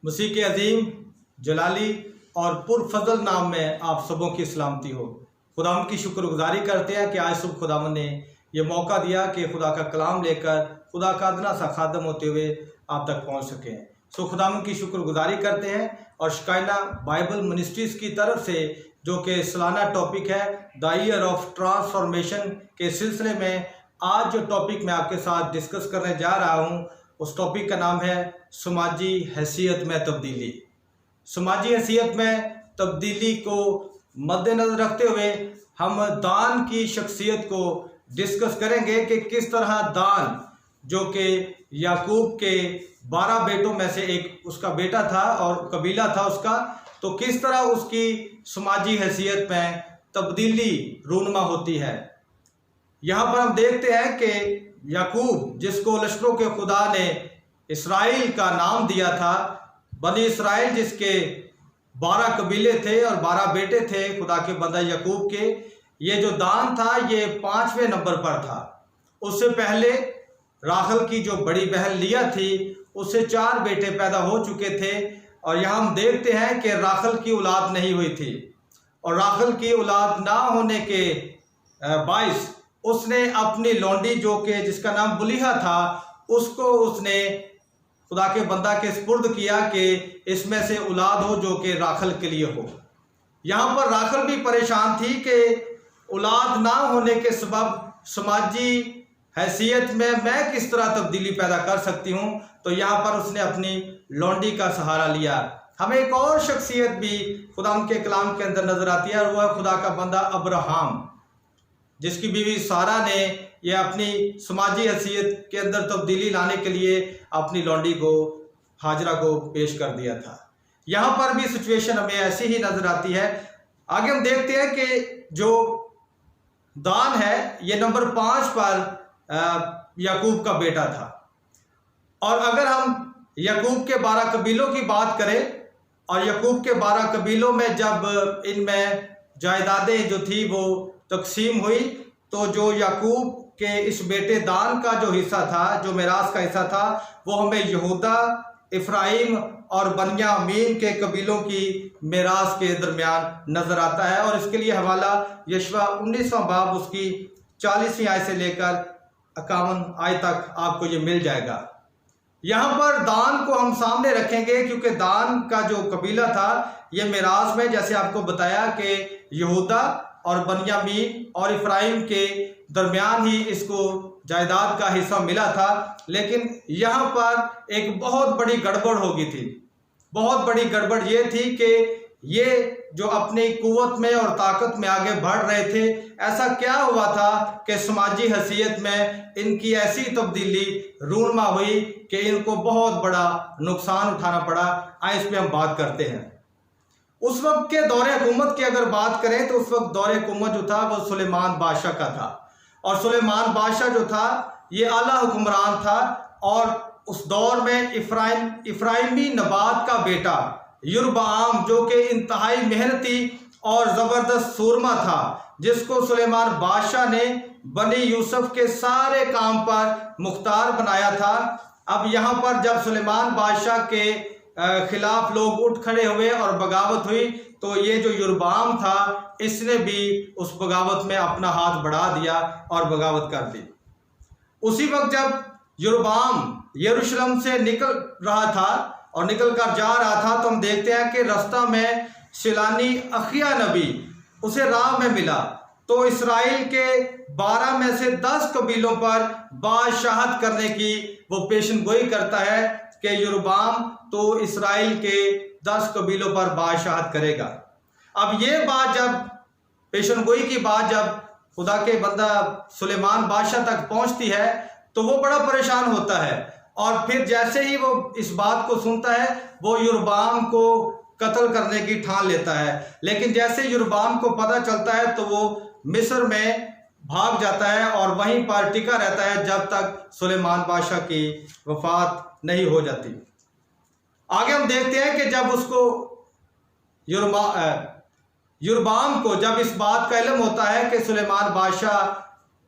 मसीह के अजीम जलाली और पुरफजल नाम में आप सबों की सलामती हो। खुदावंद की शुक्रगुजारी करते हैं कि आज सुबह खुदावंद ने यह मौका दिया कि खुदा का कलाम लेकर खुदा का अदना सा खादम होते हुए आप तक पहुंच सकें। सो खुदावंद की शुक्रगुजारी करते हैं और शिकायना बाइबल मिनिस्ट्रीज़ की तरफ से जो कि सालाना टॉपिक है द ईयर ऑफ ट्रांसफॉर्मेशन के सिलसिले में आज जो टॉपिक मैं आपके साथ डिस्कस करने जा रहा हूं उस टॉपिक का नाम है समाजी हैसियत में तब्दीली। समाजी हैसियत में तब्दीली को मद्देनजर रखते हुए हम दान की शख्सियत को डिस्कस करेंगे कि किस तरह दान जो कि याकूब के 12 बेटों में से एक उसका बेटा था और कबीला था उसका, तो किस तरह उसकी समाजी हैसियत में तब्दीली रूनुमा होती है। यहाँ पर हम देखते हैं कि याकूब जिसको लश्करों के खुदा ने इसराइल का नाम दिया था, बनी इसराइल जिसके 12 कबीले थे और 12 बेटे थे खुदा के बंदा याकूब के, ये जो दान था ये 5वें नंबर पर था। उससे पहले राखल की जो बड़ी बहन लिया थी उससे 4 बेटे पैदा हो चुके थे और यहाँ हम देखते हैं कि राखल की औलाद नहीं हुई थी और राखल की औलाद ना होने के बाइस उसने अपनी लौंडी जो कि जिसका नाम बुलिहा था उसको उसने खुदा के बंदा के सुपुर्द किया कि इसमें से औलाद हो जो कि राखल के लिए हो। यहाँ पर राखल भी परेशान थी कि औलाद ना होने के सबब समाजी हैसियत में मैं किस तरह तब्दीली पैदा कर सकती हूँ, तो यहाँ पर उसने अपनी लौंडी का सहारा लिया। हमें एक और शख्सियत भी खुदा के कलाम के अंदर नजर आती है और वह खुदा का बंदा अब्राहम, जिसकी बीवी सारा ने यह अपनी समाजी हैसियत के अंदर तब्दीली लाने के लिए अपनी लौंडी को हाजरा को पेश कर दिया था। यहाँ पर भी सिचुएशन हमें ऐसी ही नजर आती है। आगे हम देखते हैं कि जो दान है ये नंबर 5 पर याकूब का बेटा था और अगर हम याकूब के 12 कबीलों की बात करें और याकूब के 12 कबीलों में जब इनमें जायदादें जो थी वो तकसीम हुई तो जो याकूब के इस बेटे दान का जो हिस्सा था, जो मिरास का हिस्सा था, वो हमें यहूदा, इफ्राइम और बनियामीन के कबीलों की मिरास के दरमियान नजर आता है और इसके लिए हवाला यशवा 19वां बाब उसकी 40वीं आयत से लेकर 51 आयत तक आपको ये मिल जाएगा। यहाँ पर दान को हम सामने रखेंगे क्योंकि दान का जो कबीला था ये मिरास में जैसे आपको बताया कि यहूदा और बनियामीन और इफ्राइम के दरमियान ही इसको जायदाद का हिस्सा मिला था, लेकिन यहाँ पर एक बहुत बड़ी गड़बड़ हो गई थी। बहुत बड़ी गड़बड़ ये थी कि ये जो अपनी कुव्वत में और ताकत में आगे बढ़ रहे थे, ऐसा क्या हुआ था कि समाजी हैसियत में इनकी ऐसी तब्दीली रूनुमा हुई कि इनको बहुत बड़ा नुकसान उठाना पड़ा। आइए इस पर हम बात करते हैं। उस वक्त के दौरे हुकूमत की अगर बात करें तो उस वक्त दौरे हुकूमत जो था वो सुलेमान बादशाह का था और सुलेमान बादशाह जो था ये आला हुक्मरान था और उस दौर में इफ्राइमी नबात का बेटा यरबाम जो कि इंतहाई मेहनती और ज़बरदस्त सूरमा था, जिसको सुलेमान बादशाह ने बनी यूसुफ के सारे काम पर मुख्तार बनाया था। अब यहाँ पर जब सुलेमान बादशाह के खिलाफ लोग उठ खड़े हुए और बगावत हुई तो ये जो यरबाम था इसने भी उस बगावत में अपना हाथ बढ़ा दिया और बगावत कर दी। उसी वक्त जब यरबाम यरूशलेम से निकल रहा था और निकल कर जा रहा था तो हम देखते हैं कि रास्ता में शिलानी अखिया नबी उसे राह में मिला तो इसराइल के 12 में से 10 कबीलों पर बादशाहत करने की वो पेशन गोई करता है कि यरबाम तो इसराइल के 10 कबीलों पर बादशाहत करेगा। अब ये बात जब पेशन गोई की बात जब खुदा के बंदा सुलेमान बादशाह तक पहुंचती है तो वो बड़ा परेशान होता है और फिर जैसे ही वो इस बात को सुनता है वो यरबाम को कत्ल करने की ठान लेता है। लेकिन जैसे यरबाम को पता चलता है तो वो मिस्र में भाग जाता है और वहीं पर टिका रहता है जब तक सुलेमान बादशाह की वफात नहीं हो जाती। आगे हम देखते हैं कि जब उसको यरबाम को जब इस बात का इल्म होता है कि सुलेमान बादशाह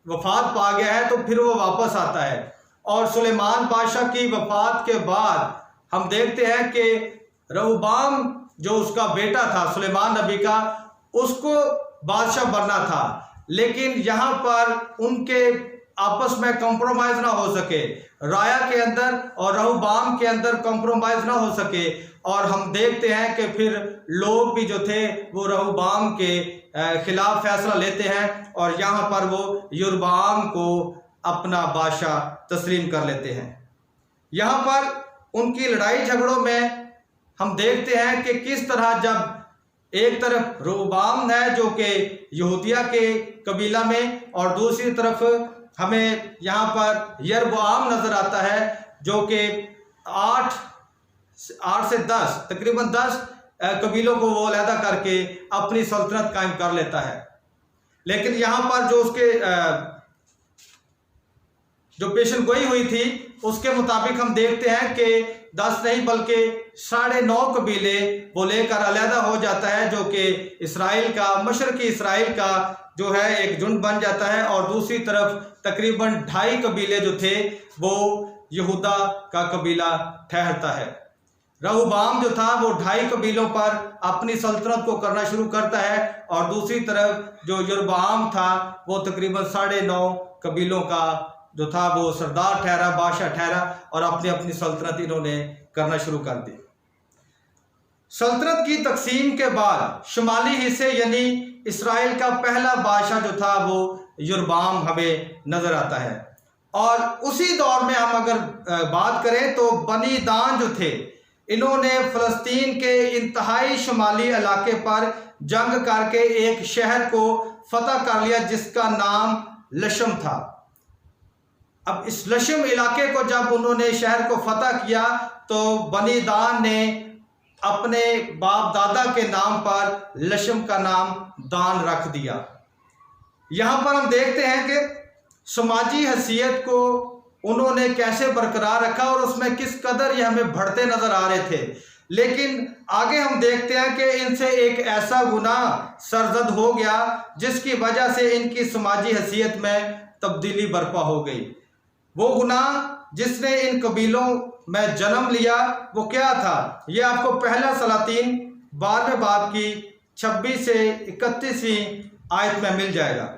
वफात पा गया है तो फिर वो वापस आता है और सुलेमान बादशाह की वफात के बाद हम देखते हैं कि रहबाम जो उसका बेटा था सुलेमान नबी का, उसको बादशाह बनना था, लेकिन यहाँ पर उनके आपस में कंप्रोमाइज ना हो सके, राया के अंदर और रहबाम के अंदर कंप्रोमाइज ना हो सके, और हम देखते हैं कि फिर लोग भी जो थे वो रहबाम के खिलाफ फैसला लेते हैं और यहाँ पर वो यरबाम को अपना बादशाह तस्लीम कर लेते हैं। यहाँ पर उनकी लड़ाई झगड़ों में हम देखते हैं कि किस तरह जब एक तरफ रहबाम है जो कि यहूदिया के कबीला में, और दूसरी तरफ हमें यहाँ पर यरबाम नजर आता है जो कि 8 से 10 तकरीबन 10 कबीलों को वो अलहदा करके अपनी सल्तनत कायम कर लेता है। लेकिन यहाँ पर जो उसके जो पेशन गोई हुई थी उसके मुताबिक हम देखते हैं कि 10 नहीं बल्कि 9.5 कबीले वो लेकर अलहदा हो जाता है, जो कि इसराइल का, मशरकी इसराइल का जो है एक झुंड बन जाता है, और दूसरी तरफ तकरीबन 2.5 कबीले जो थे वो यहूदा का कबीला ठहरता है। रहबाम जो था वो 2.5 कबीलों पर अपनी सल्तनत को करना शुरू करता है, और दूसरी तरफ जो यरबाम था वो तकरीबन 9.5 कबीलों का जो था वो सरदार ठहरा, बादशाह ठहरा, और अपनी अपनी सल्तनत इन्होंने करना शुरू कर दी। सल्तनत की तकसीम के बाद शुमाली हिस्से यानी इसराइल का पहला बादशाह जो था वो यरबाम हमें नजर आता है। और उसी दौर में हम अगर बात करें तो बनी दान जो थे, इन्होंने फलस्तीन के इंतहाई शुमाली इलाके पर जंग करके एक शहर को फतह कर लिया जिसका नाम लशम था। अब इस लशम इलाके को जब उन्होंने शहर को फतह किया तो बनी दान ने अपने बाप दादा के नाम पर लशम का नाम दान रख दिया। यहाँ पर हम देखते हैं कि समाजी हैसियत को उन्होंने कैसे बरकरार रखा और उसमें किस कदर ये हमें बढ़ते नजर आ रहे थे। लेकिन आगे हम देखते हैं कि इनसे एक ऐसा गुनाह सरजद हो गया जिसकी वजह से इनकी समाजी हैसियत में तब्दीली बर्पा हो गई। वो गुनाह जिसने इन कबीलों में जन्म लिया वो क्या था, ये आपको पहला सलातीन 12वें बाब की 26 से 31वीं आयत में मिल जाएगा।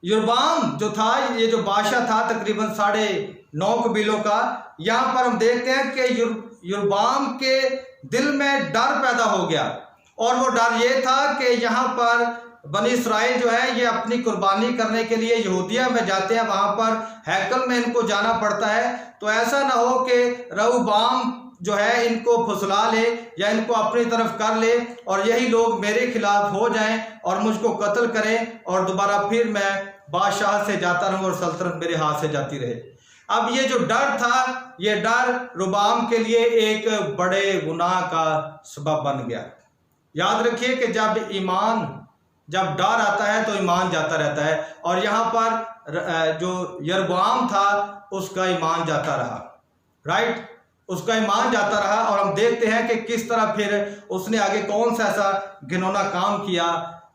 यरबाम जो था, ये जो बादशाह था तकरीबन 9.5 कबीलों का, यहाँ पर हम देखते हैं कि यरबाम के दिल में डर पैदा हो गया, और वो डर ये था कि यहाँ पर बनी इसराइल जो है ये अपनी कुर्बानी करने के लिए यहूदिया में जाते हैं, वहाँ पर हैकल में इनको जाना पड़ता है, तो ऐसा ना हो कि रहबाम जो है इनको फुसला ले या इनको अपनी तरफ कर ले और यही लोग मेरे खिलाफ हो जाएं और मुझको कत्ल करें और दोबारा फिर मैं बादशाह से जाता रहूं और सल्तनत मेरे हाथ से जाती रहे। अब ये जो डर था, ये डर रहबाम के लिए एक बड़े गुनाह का सबब बन गया। याद रखिए कि जब डर आता है तो ईमान जाता रहता है, और यहाँ पर जो यरबाम था उसका ईमान जाता रहा, राइट, उसका ईमान जाता रहा। और हम देखते हैं कि किस तरह फिर उसने आगे कौन सा ऐसा घिनौना काम किया।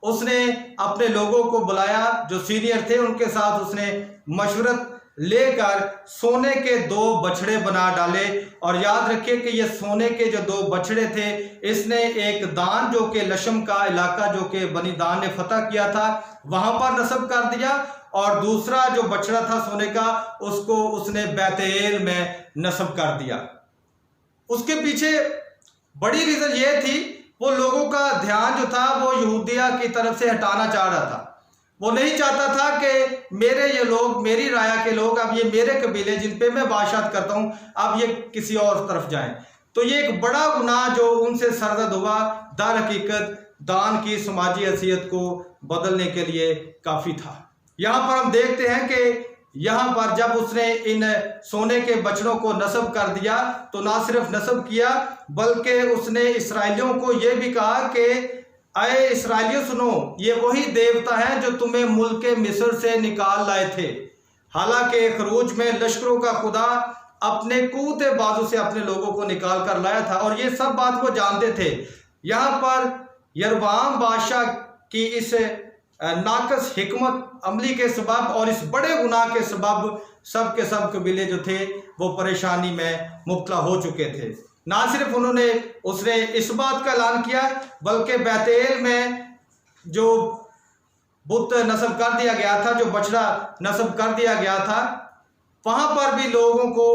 उसने अपने लोगों को बुलाया जो सीनियर थे, उनके साथ उसने मशवरत लेकर सोने के 2 बछड़े बना डाले। और याद रखिए कि ये सोने के जो 2 बछड़े थे, इसने एक दान जो कि लशम का इलाका जो कि बनी दान ने फतह किया था वहां पर नस्ब कर दिया, और दूसरा जो बछड़ा था सोने का उसको उसने बैतेल में नस्ब कर दिया। उसके पीछे बड़ी रीजन ये थी, वो लोगों का ध्यान जो था वो यहूदिया की तरफ से हटाना चाह रहा था। वो नहीं चाहता था कि मेरे ये लोग, मेरी राया के लोग, अब ये मेरे कबीले जिन पे मैं बादशाहत करता हूं, अब ये किसी और तरफ जाएं। तो ये एक बड़ा गुनाह जो उनसे सरजद हुआ, दर हकीकत दान की समाजी हैसियत को बदलने के लिए काफ़ी था। यहाँ पर हम देखते हैं कि यहाँ पर जब उसने इन सोने के बछड़ों को नस्ब कर दिया तो ना सिर्फ नस्ब किया बल्कि उसने इसराइलियों को यह भी कहा कि अये इसराइलियों सुनो, ये वही देवता हैं जो तुम्हें मुल्क मिस्र से निकाल लाए थे। हालांकि खरूज में लश्करों का खुदा अपने कूते बाजू से अपने लोगों को निकाल कर लाया था, और ये सब बात वो जानते थे। यहाँ पर यरबाम बादशाह की इस नाकस हिकमत अमली के सबब और इस बड़े गुनाह के सबब सब के सब कबीले जो थे वो परेशानी में मुब्तला हो चुके थे। ना सिर्फ उसने इस बात का ऐलान किया, बल्कि बैतेल में जो बुत नस्ब कर दिया गया था, जो बछड़ा नस्ब कर दिया गया था, वहां पर भी लोगों को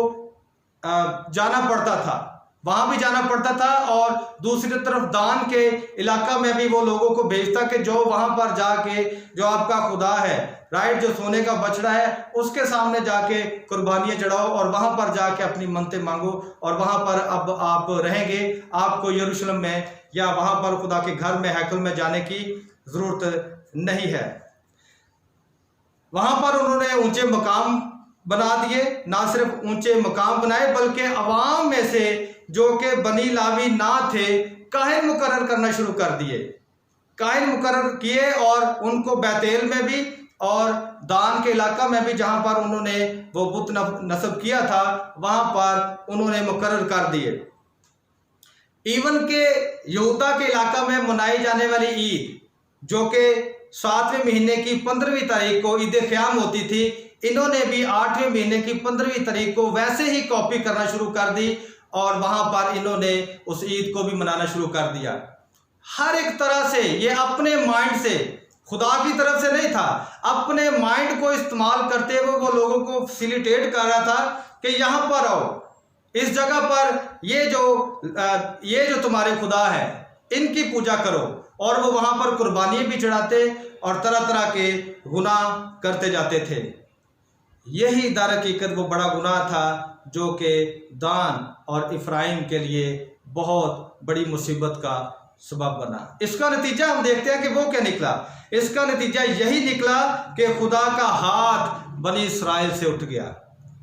जाना पड़ता था, वहां भी जाना पड़ता था। और दूसरी तरफ दान के इलाका में भी वो लोगों को भेजता कि जो वहां पर जाके जो आपका खुदा है, राइट, जो सोने का बछड़ा है, उसके सामने जाके कुर्बानियां चढ़ाओ और वहां पर जाके अपनी मन्नतें मांगो, और वहां पर अब आप रहेंगे, आपको यरूशलेम में या वहां पर खुदा के घर में, हैकल में जाने की जरूरत नहीं है। वहां पर उन्होंने ऊंचे मकाम बना दिए, ना सिर्फ ऊंचे मकाम बनाए बल्कि अवाम में से जो कि बनी लावी ना थे, काहिन मुकर्रर करना शुरू कर दिए, काहिन मुकर्रर किए, और उनको बैतेल में भी और दान के इलाका में भी जहां पर उन्होंने वो बुत नस्ब किया था, वहां पर उन्होंने मुकर्रर कर दिए। इवन के यहूदा के इलाका में मनाई जाने वाली ईद, जो कि 7वें महीने की 15वीं तारीख को ईद क़याम होती थी, इन्होंने भी 8वें महीने की 15वीं तारीख को वैसे ही कॉपी करना शुरू कर दी, और वहां पर इन्होंने उस ईद को भी मनाना शुरू कर दिया। हर एक तरह से ये अपने माइंड से, खुदा की तरफ से नहीं था, अपने माइंड को इस्तेमाल करते हुए वो लोगों को फैसिलिटेट कर रहा था कि यहां पर आओ, इस जगह पर ये जो तुम्हारे खुदा है, इनकी पूजा करो। और वो वहां पर कुर्बानियां भी चढ़ाते और तरह तरह के गुनाह करते जाते थे। यही दर हकीकत वो बड़ा गुनाह था जो कि दान और इफ्राइम के लिए बहुत बड़ी मुसीबत का सबब बना। इसका नतीजा हम देखते हैं कि वो क्या निकला। इसका नतीजा यही निकला कि खुदा का हाथ बनी इस्राएल से उठ गया।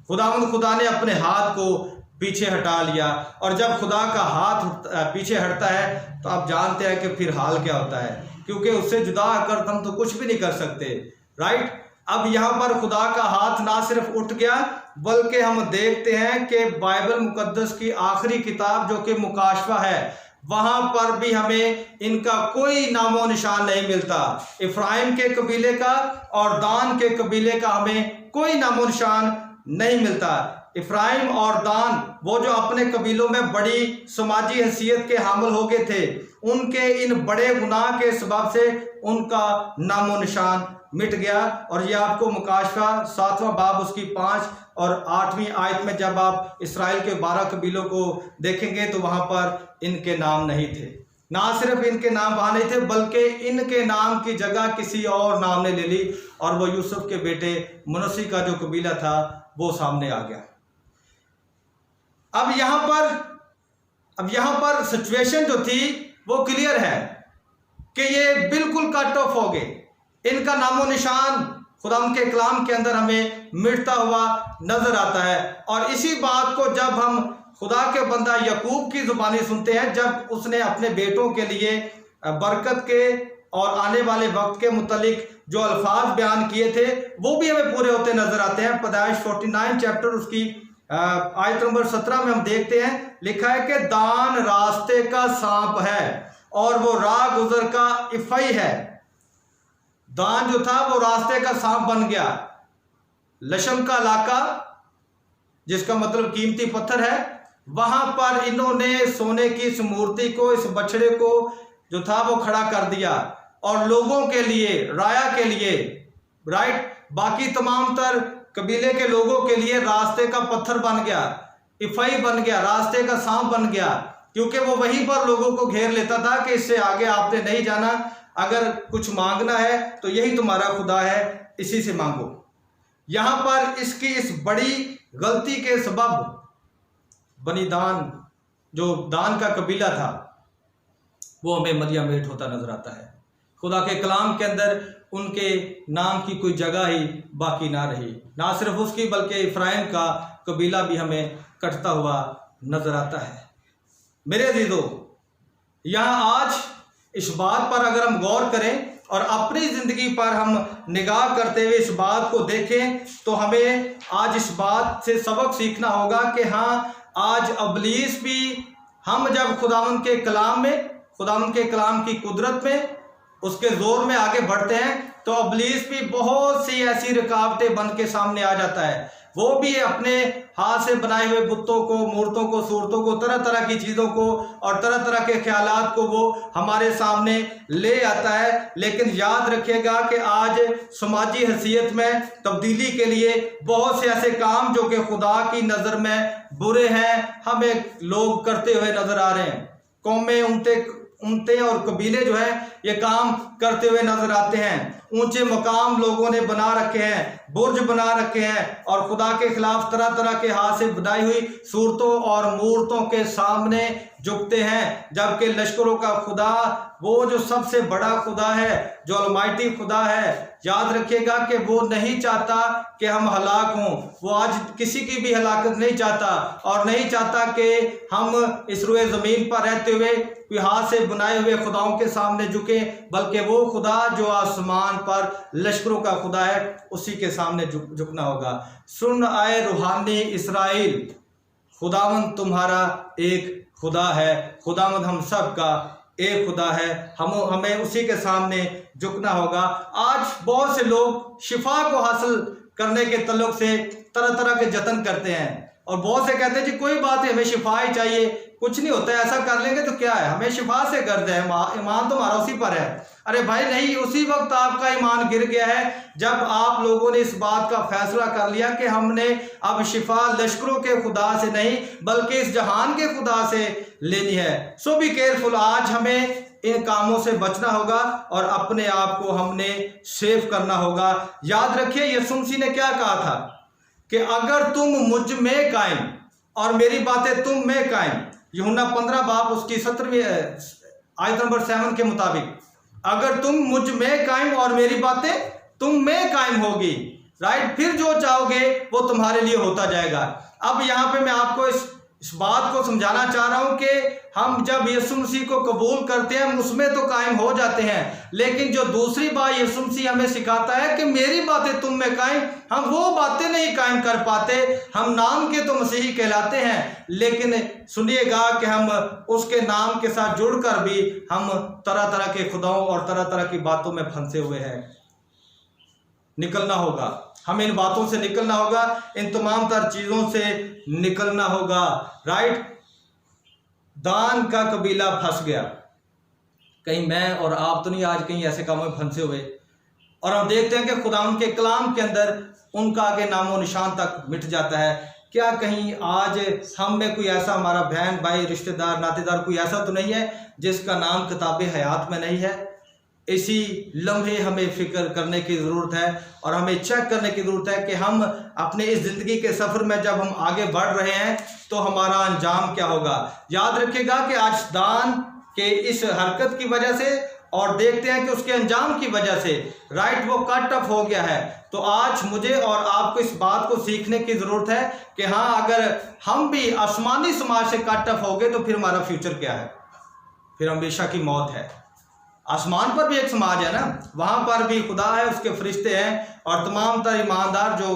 खुदा ने अपने हाथ को पीछे हटा लिया, और जब खुदा का हाथ पीछे हटता है तो आप जानते हैं कि फिर हाल क्या होता है, क्योंकि उससे जुदा कर हम तो कुछ भी नहीं कर सकते, राइट। अब यहाँ पर खुदा का हाथ ना सिर्फ उठ गया, बल्कि हम देखते हैं कि बाइबल मुकद्दस की आखिरी किताब जो कि मुकाशफा है, वहां पर भी हमें इनका कोई नामो निशान नहीं मिलता। इफ्राइम के कबीले का और दान के कबीले का हमें कोई नामो निशान नहीं मिलता। इफ्राइम और दान, वो जो अपने कबीलों में बड़ी समाजी हैसियत के हामिल हो गए थे, उनके इन बड़े गुनाह के सबब से उनका नामो निशान मिट गया। और ये आपको मुकाशफा 7वां बाब उसकी 5 और 8वीं आयत में जब आप इसराइल के 12 कबीलों को देखेंगे तो वहां पर इनके नाम नहीं थे। ना सिर्फ इनके नाम वहां नहीं थे, बल्कि इनके नाम की जगह किसी और नाम ने ले ली, और वो यूसुफ के बेटे मनस्सी का जो कबीला था वो सामने आ गया। अब यहां पर सिचुएशन जो थी वो क्लियर है कि ये बिल्कुल कट ऑफ हो गए। इनका नामो निशान खुदा के कलाम के अंदर हमें मिटता हुआ नजर आता है। और इसी बात को जब हम खुदा के बंदा याकूब की जुबानी सुनते हैं, जब उसने अपने बेटों के लिए बरकत के और आने वाले वक्त के मुतालिक जो अल्फाज बयान किए थे, वो भी हमें पूरे होते नजर आते हैं। पैदाइश 49 चैप्टर उसकी आयत नंबर 17 में हम देखते हैं, लिखा है कि दान रास्ते का सांप है और वो राह गुजर का इफई है। दान जो था वो रास्ते का सांप बन गया। लशम का इलाका, जिसका मतलब कीमती पत्थर है, वहां पर इन्होंने सोने की इस मूर्ति को, इस बछड़े को जो था वो खड़ा कर दिया, और लोगों के लिए, राया के लिए, राइट, बाकी तमाम तर कबीले के लोगों के लिए रास्ते का पत्थर बन गया, इफाई बन गया, रास्ते का सांप बन गया, क्योंकि वो वहीं पर लोगों को घेर लेता था कि इससे आगे आपने नहीं जाना, अगर कुछ मांगना है तो यही तुम्हारा खुदा है, इसी से मांगो। यहां पर इसकी इस बड़ी गलती के सबब बनी दान, जो दान का कबीला था, वो हमें मलियामेट होता नजर आता है। खुदा के कलाम के अंदर उनके नाम की कोई जगह ही बाकी ना रही। ना सिर्फ उसकी, बल्कि इफ्राइम का कबीला भी हमें कटता हुआ नजर आता है। मेरे अजीजों, यहाँ आज इस बात पर अगर हम गौर करें और अपनी ज़िंदगी पर हम निगाह करते हुए इस बात को देखें, तो हमें आज इस बात से सबक सीखना होगा कि हाँ, आज अबलीस भी, हम जब खुदावंद के कलाम में, खुदावंद के कलाम की कुदरत में, उसके जोर में आगे बढ़ते हैं, तो अबलीस भी बहुत सी ऐसी रुकावटें बन के सामने आ जाता है। वो भी अपने हाथ से बनाए हुए बुतों को, मूर्तों को, सूरतों को, तरह तरह की चीज़ों को और तरह तरह के ख्यालात को वो हमारे सामने ले आता है। लेकिन याद रखिएगा कि आज समाजी हैसियत में तब्दीली के लिए बहुत से ऐसे काम जो कि खुदा की नज़र में बुरे हैं, हमें लोग करते हुए नजर आ रहे हैं। कौमें, उमते और कबीले जो है ये काम करते हुए नजर आते हैं। ऊंचे मकाम लोगों ने बना रखे हैं, बुर्ज बना रखे हैं और खुदा के खिलाफ तरह तरह के हाथ से बनाई हुई सूरतों और मूर्तों के सामने झुकते हैं। जबकि लश्करों का खुदा, वो जो सबसे बड़ा खुदा है, जो अलमाइटी खुदा है, याद रखिएगा कि वो नहीं चाहता कि हम हलाक हों। वो आज किसी की भी हलाकत नहीं चाहता और नहीं चाहता कि हम इस रुए ज़मीन पर रहते हुए कोई हाथ से बनाए हुए खुदाओं के सामने झुके, बल्कि वो खुदा जो आसमान पर लश्करों का खुदा है उसी के सामने झुकना होगा। सुन आए रूहानी इस्राइल, खुदावंद तुम्हारा एक खुदा है, खुदावंद हम सब का एक खुदा है, हमें उसी के सामने झुकना होगा। आज बहुत से लोग शिफा को हासिल करने के तल्लुक से तरह तरह के जतन करते हैं और बहुत से कहते हैं जी कोई बात नहीं, हमें शिफा ही चाहिए, कुछ नहीं होता है, ऐसा कर लेंगे तो क्या है, हमें शिफा से गर्द है, ईमान तो हमारा उसी पर है। अरे भाई नहीं, उसी वक्त आपका ईमान गिर गया है जब आप लोगों ने इस बात का फैसला कर लिया कि हमने अब शिफा लश्करों के खुदा से नहीं बल्कि इस जहान के खुदा से लेनी है। सो बी केयरफुल, आज हमें इन कामों से बचना होगा और अपने आप को हमने सेव करना होगा। याद रखिए यीशु मसीह ने क्या कहा था कि अगर तुम मुझ में कायम और मेरी बातें तुम में कायम, यूहन्ना 15 बाब उसकी 17वीं आयत नंबर 7 के मुताबिक, अगर तुम मुझ में कायम और मेरी बातें तुम में कायम होगी, राइट, फिर जो चाहोगे वो तुम्हारे लिए होता जाएगा। अब यहाँ पे मैं आपको इस बात को समझाना चाह रहा हूं कि हम जब यीशु मसीह को कबूल करते हैं हम उसमें तो कायम हो जाते हैं, लेकिन जो दूसरी बात यीशु मसीह हमें सिखाता है कि मेरी बातें तुम में कायम, हम वो बातें नहीं कायम कर पाते। हम नाम के तो मसीही कहलाते हैं, लेकिन सुनिएगा कि हम उसके नाम के साथ जुड़कर भी हम तरह तरह के खुदाओं और तरह तरह की बातों में फंसे हुए हैं। निकलना होगा, हमें इन बातों से निकलना होगा, इन तमाम तर चीज़ों से निकलना होगा, राइट। दान का कबीला फंस गया, कहीं मैं और आप तो नहीं आज कहीं ऐसे कामों में फंसे हुए, और हम देखते हैं कि खुदा उनके कलाम के अंदर उनका आगे नामो निशान तक मिट जाता है। क्या कहीं आज हम में कोई ऐसा हमारा बहन भाई रिश्तेदार नातेदार कोई ऐसा तो नहीं है जिसका नाम किताब हयात में नहीं है? इसी लम्हे हमें फिक्र करने की ज़रूरत है और हमें चेक करने की ज़रूरत है कि हम अपने इस ज़िंदगी के सफ़र में जब हम आगे बढ़ रहे हैं तो हमारा अंजाम क्या होगा। याद रखिएगा कि आज दान के इस हरकत की वजह से और देखते हैं कि उसके अंजाम की वजह से, राइट, वो कट ऑफ हो गया है। तो आज मुझे और आपको इस बात को सीखने की ज़रूरत है कि हाँ, अगर हम भी आसमानी समाज से कट ऑफ हो गए तो फिर हमारा फ्यूचर क्या है? फिर हमेशा की मौत है। आसमान पर भी एक समाज है ना, वहाँ पर भी खुदा है, उसके फरिश्ते हैं और तमाम तर ईमानदार जो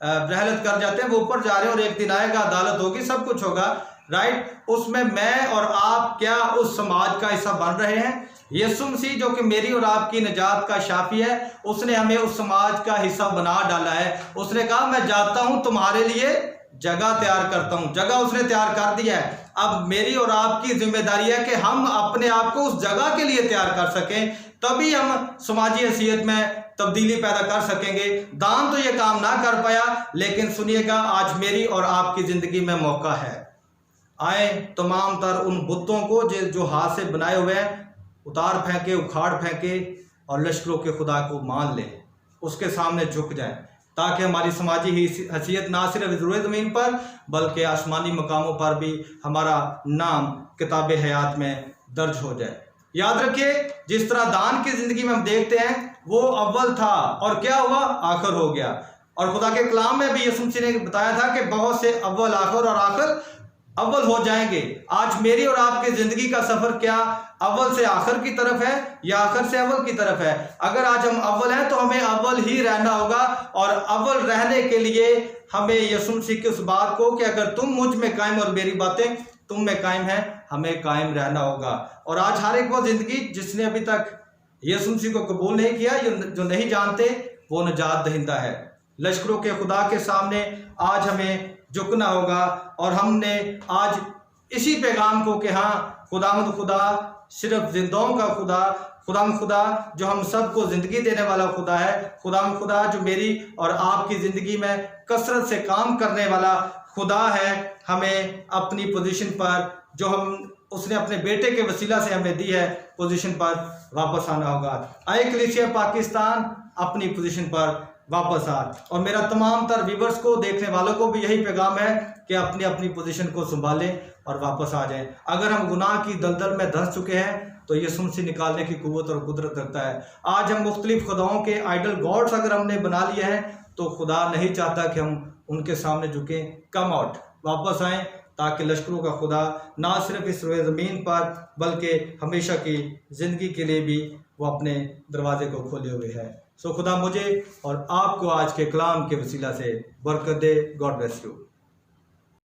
रहलत कर जाते हैं वो ऊपर जा रहे हैं और एक दिन आएगा, अदालत होगी, सब कुछ होगा, राइट। उसमें मैं और आप क्या उस समाज का हिस्सा बन रहे हैं? यीशु मसीह जो कि मेरी और आपकी निजात का शाफी है, उसने हमें उस समाज का हिस्सा बना डाला है। उसने कहा मैं जाता हूँ तुम्हारे लिए जगह तैयार करता हूँ, जगह उसने तैयार कर दिया है। अब मेरी और आपकी जिम्मेदारी है कि हम अपने आप को उस जगह के लिए तैयार कर सकें, तभी हम समाजी हैसियत में तब्दीली पैदा कर सकेंगे। दान तो ये काम ना कर पाया, लेकिन सुनिएगा आज मेरी और आपकी ज़िंदगी में मौका है। आए तमाम तर उन बुतों को जो हाथ से बनाए हुए हैं उतार फेंके, उखाड़ फेंके और लश्करों के खुदा को मान ले, उसके सामने झुक जाएं, ताकि हमारी समाजी हैसियत ना सिर्फ ज़रूर ज़मीन पर बल्कि आसमानी मकामों पर भी हमारा नाम किताब हयात में दर्ज हो जाए। याद रखिए, जिस तरह दान की ज़िंदगी में हम देखते हैं वो अव्वल था और क्या हुआ, आखिर हो गया। और खुदा के कलाम में भी यीशु मसीह ने बताया था कि बहुत से अव्वल आखिर और आखिर अव्वल हो जाएंगे। आज मेरी और आपकी ज़िंदगी का सफ़र क्या अव्वल से आखिर की तरफ है या आखिर से अव्वल की तरफ है? अगर आज हम अव्वल हैं तो हमें अव्वल ही रहना होगा, और अव्वल रहने के लिए हमें यीशु मसीह की उस बात को कि अगर तुम मुझ में कायम और मेरी बातें तुम में कायम है, हमें कायम रहना होगा। और आज हर एक वो ज़िंदगी जिसने अभी तक यीशु मसीह को कबूल नहीं किया, जो नहीं जानते, वो निजात दहिंदा है। लश्करों के खुदा के सामने आज हमें झुकना होगा और हमने आज इसी पैगाम को कि हाँ खुदावंद खुदा सिर्फ जिंदाओं का खुदा, खुदावंद खुदा जो हम सबको ज़िंदगी देने वाला खुदा है, खुदावंद खुदा जो मेरी और आपकी ज़िंदगी में कसरत से काम करने वाला खुदा है, हमें अपनी पोजीशन पर जो हम उसने अपने बेटे के वसीला से हमें दी है पोजीशन पर वापस आना होगा। आए कलीसिया पाकिस्तान अपनी पोजीशन पर वापस आ। और मेरा तमाम तर व्यूवर्स को, देखने वालों को भी यही पैगाम है कि अपनी अपनी पोजीशन को संभालें और वापस आ जाएं। अगर हम गुनाह की दलदल में धंस चुके हैं तो यीशु मसीह निकालने की कुव्वत और कुदरत रखता है। आज हम मुख्तलिफ खुदाओं के आइडल गॉड्स अगर हमने बना लिए हैं तो खुदा नहीं चाहता कि हम उनके सामने झुकें। कम आउट, वापस आएँ, ताकि लश्करों का खुदा ना सिर्फ इस रोए ज़मीन पर बल्कि हमेशा की ज़िंदगी के लिए भी वो अपने दरवाजे को खोले हुए है। सो खुदा मुझे और आपको आज के कलाम के वसीला से बरकत दे। God bless you.